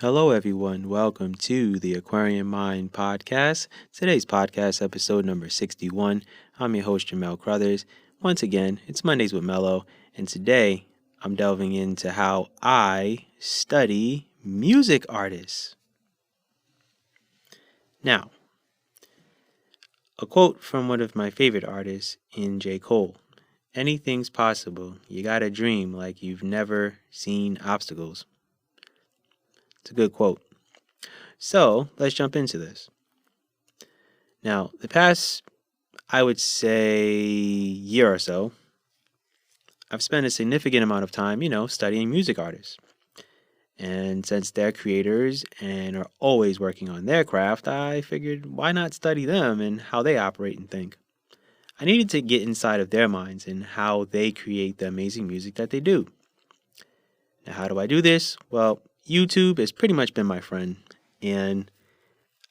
Hello, everyone. Welcome to the Aquarium Mind podcast. Today's podcast, episode number 61. I'm your host, Jamel Crothers. Once again, it's Mondays with Mello, and today I'm delving into how I study music artists. Now, a quote from one of my favorite artists in J. Cole. Anything's possible. You gotta dream like you've never seen obstacles. It's a good quote. So let's jump into this. Now, the past, I would say, year or so, I've spent a significant amount of time, studying music artists. And since they're creators and are always working on their craft, I figured why not study them and how they operate and think. I needed to get inside of their minds and how they create the amazing music that they do. Now, how do I do this? Well, YouTube has pretty much been my friend, and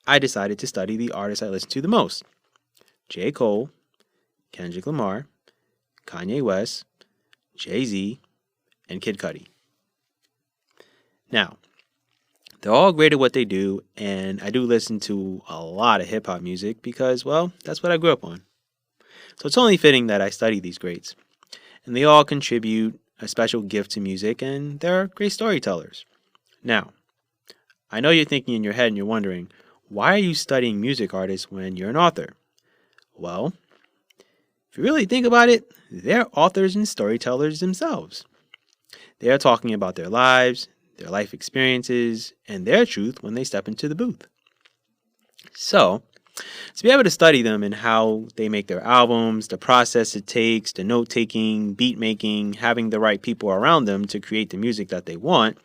I decided to study the artists I listen to the most. J. Cole, Kendrick Lamar, Kanye West, Jay-Z, and Kid Cudi. Now, they're all great at what they do, and I do listen to a lot of hip-hop music because, well, that's what I grew up on. So it's only fitting that I study these greats. And they all contribute a special gift to music, and they're great storytellers. Now, I know you're thinking in your head and you're wondering, why are you studying music artists when you're an author? Well, if you really think about it, they're authors and storytellers themselves. They're talking about their lives, their life experiences, and their truth when they step into the booth. So, to be able to study them and how they make their albums, the process it takes, the note-taking, beat-making, having the right people around them to create the music that they want,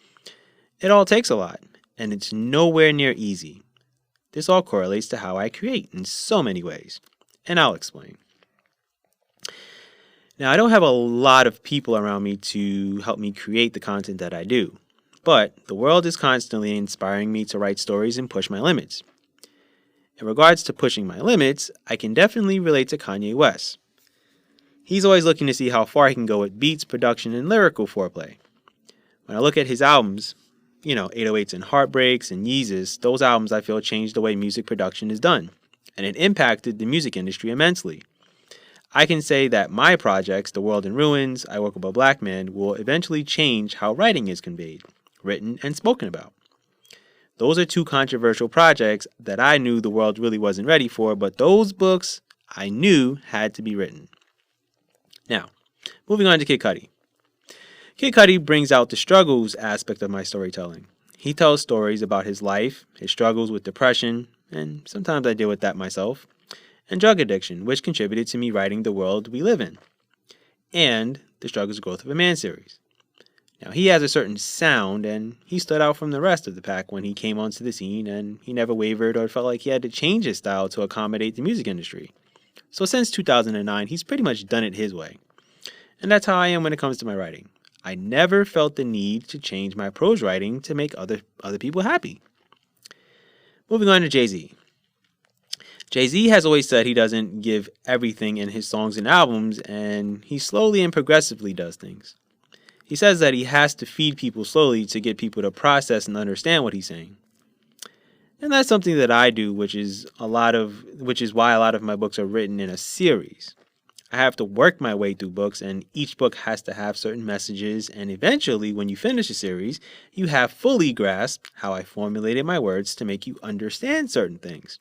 it all takes a lot, and it's nowhere near easy. This all correlates to how I create in so many ways, and I'll explain. Now, I don't have a lot of people around me to help me create the content that I do, but the world is constantly inspiring me to write stories and push my limits. In regards to pushing my limits, I can definitely relate to Kanye West. He's always looking to see how far he can go with beats, production, and lyrical foreplay. When I look at his albums, 808s and Heartbreaks and Yeezus, those albums I feel changed the way music production is done, and it impacted the music industry immensely. I can say that my projects, The World in Ruins, I Woke Up a Black Man, will eventually change how writing is conveyed, written, and spoken about. Those are two controversial projects that I knew the world really wasn't ready for, but those books I knew had to be written. Now, moving on to Kid Cudi. Kid Cudi brings out the struggles aspect of my storytelling. He tells stories about his life, his struggles with depression, and sometimes I deal with that myself, and drug addiction, which contributed to me writing The World We Live In, and The Struggles and Growth of a Man series. Now, he has a certain sound, and he stood out from the rest of the pack when he came onto the scene, and he never wavered or felt like he had to change his style to accommodate the music industry. So since 2009, he's pretty much done it his way. And that's how I am when it comes to my writing. I never felt the need to change my prose writing to make other people happy. Moving on to Jay-Z. Jay-Z has always said he doesn't give everything in his songs and albums, and he slowly and progressively does things. He says that he has to feed people slowly to get people to process and understand what he's saying. And that's something that I do, which is why a lot of my books are written in a series. I have to work my way through books, and each book has to have certain messages, and eventually, when you finish a series, you have fully grasped how I formulated my words to make you understand certain things.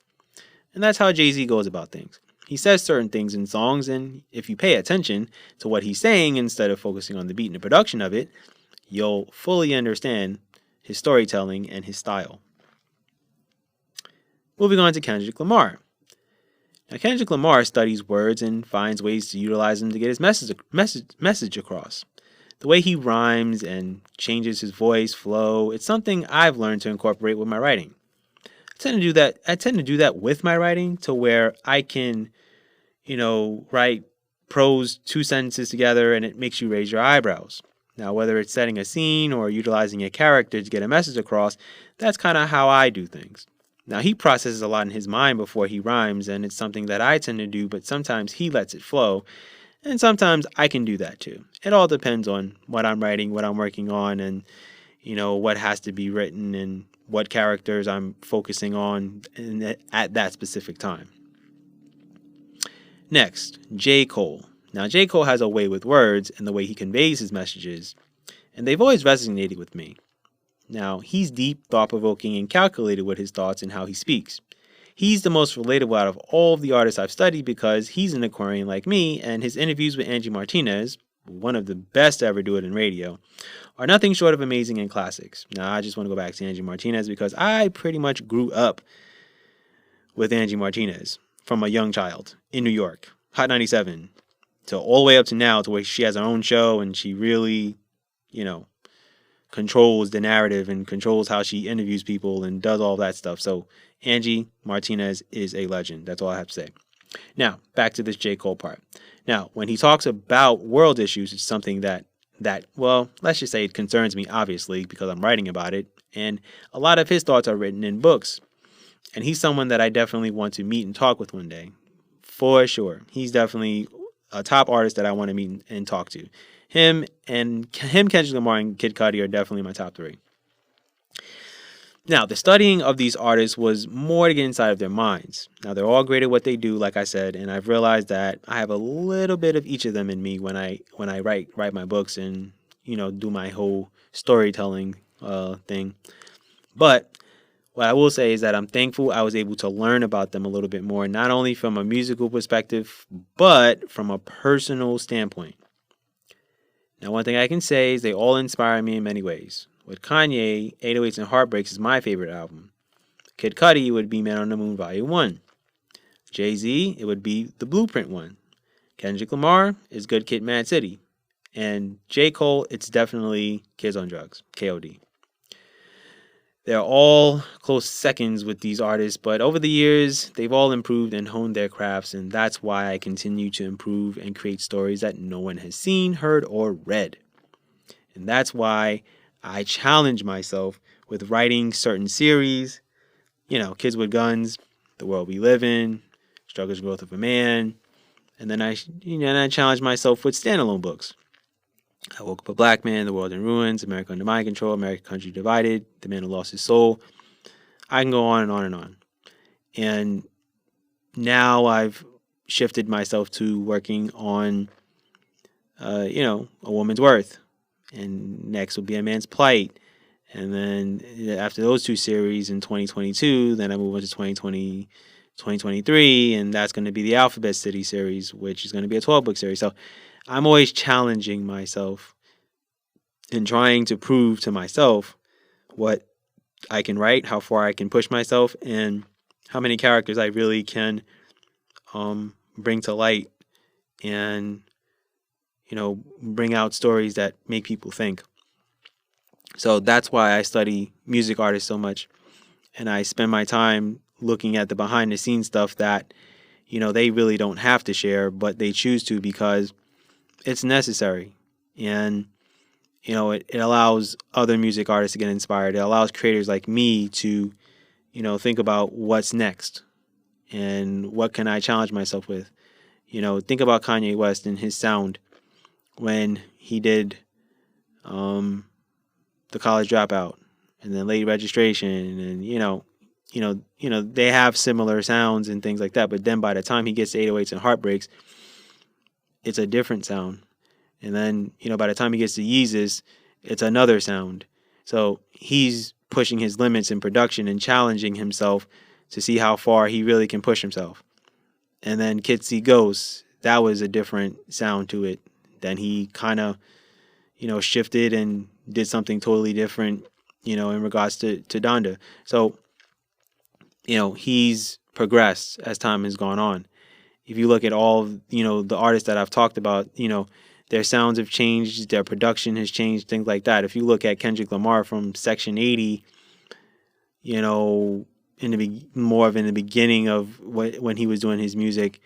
And that's how Jay-Z goes about things. He says certain things in songs, and if you pay attention to what he's saying instead of focusing on the beat and the production of it, you'll fully understand his storytelling and his style. Moving on to Kendrick Lamar. Now, Kendrick Lamar studies words and finds ways to utilize them to get his message across. The way he rhymes and changes his voice, flow, it's something I've learned to incorporate with my writing. I tend to do that with my writing to where I can, write prose 2 sentences together and it makes you raise your eyebrows. Now, whether it's setting a scene or utilizing a character to get a message across, that's kind of how I do things. Now, he processes a lot in his mind before he rhymes, and it's something that I tend to do, but sometimes he lets it flow, and sometimes I can do that too. It all depends on what I'm writing, what I'm working on, and, what has to be written and what characters I'm focusing on at that specific time. Next, J. Cole. Now, J. Cole has a way with words and the way he conveys his messages, and they've always resonated with me. Now, he's deep, thought-provoking, and calculated with his thoughts and how he speaks. He's the most relatable out of all of the artists I've studied because he's an Aquarian like me, and his interviews with Angie Martinez, one of the best to ever do it in radio, are nothing short of amazing and classics. Now, I just want to go back to Angie Martinez because I pretty much grew up with Angie Martinez from a young child in New York, Hot 97, to all the way up to now to where she has her own show and she really, controls the narrative and controls how she interviews people and does all that stuff. So Angie Martinez is a legend. That's all I have to say. Now, back to this J. Cole part. Now, when he talks about world issues, it's something that well, let's just say it concerns me, obviously, because I'm writing about it. And a lot of his thoughts are written in books. And he's someone that I definitely want to meet and talk with one day. For sure. He's definitely a top artist that I want to meet and talk to. Him, Kendrick Lamar, and Kid Cudi are definitely my top three. Now, the studying of these artists was more to get inside of their minds. Now, they're all great at what they do, like I said, and I've realized that I have a little bit of each of them in me when I write my books and, do my whole storytelling thing. But what I will say is that I'm thankful I was able to learn about them a little bit more, not only from a musical perspective, but from a personal standpoint. Now, one thing I can say is they all inspire me in many ways. With Kanye, 808s and Heartbreaks is my favorite album. Kid Cudi would be Man on the Moon Volume 1. Jay-Z, it would be The Blueprint 1. Kendrick Lamar is Good Kid, Mad City. And J. Cole, it's definitely Kids on Drugs, KOD. They're all close seconds with these artists, but over the years, they've all improved and honed their crafts, and that's why I continue to improve and create stories that no one has seen, heard, or read. And that's why I challenge myself with writing certain series, Kids with Guns, The World We Live In, Struggles and Growth of a Man, and then I challenge myself with standalone books. I Woke Up a Black Man, The World in Ruins, America Under Mind Control, American Country Divided, The Man Who Lost His Soul. I can go on and on and on. And now I've shifted myself to working on, A Woman's Worth. And next will be A Man's Plight. And then after those two series in 2022, then I move on to 2023, and that's going to be the Alphabet City series, which is going to be a 12-book series. So I'm always challenging myself and trying to prove to myself what I can write, how far I can push myself, and how many characters I really can bring to light and, bring out stories that make people think. So that's why I study music artists so much. And I spend my time looking at the behind the scenes stuff that, they really don't have to share, but they choose to because it's necessary. And, it allows other music artists to get inspired. It allows creators like me to, think about what's next and what can I challenge myself with. Think about Kanye West and his sound when he did The College Dropout and then Late Registration and, they have similar sounds and things like that. But then by the time he gets to 808s and Heartbreaks, it's a different sound. And then, by the time he gets to Yeezus, it's another sound. So he's pushing his limits in production and challenging himself to see how far he really can push himself. And then Kids See Ghosts, that was a different sound to it. Then he kind of, shifted and did something totally different, in regards to Donda. So, he's progressed as time has gone on. If you look at all, the artists that I've talked about, their sounds have changed, their production has changed, things like that. If you look at Kendrick Lamar from Section 80, more of in the beginning of when he was doing his music,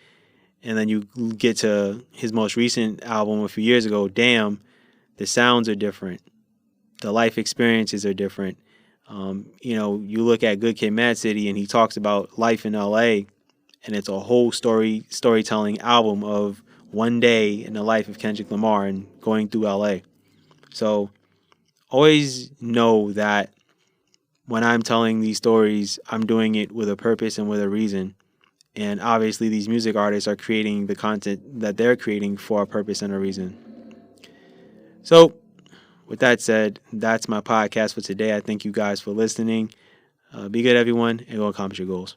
and then you get to his most recent album a few years ago, Damn, the sounds are different. The life experiences are different. You look at Good Kid, Mad City, and he talks about life in L.A., and it's a whole storytelling album of one day in the life of Kendrick Lamar and going through L.A. So always know that, when I'm telling these stories, I'm doing it with a purpose and with a reason. And obviously, these music artists are creating the content that they're creating for a purpose and a reason. So, with that said, that's my podcast for today. I thank you guys for listening. Be good, everyone, and go accomplish your goals.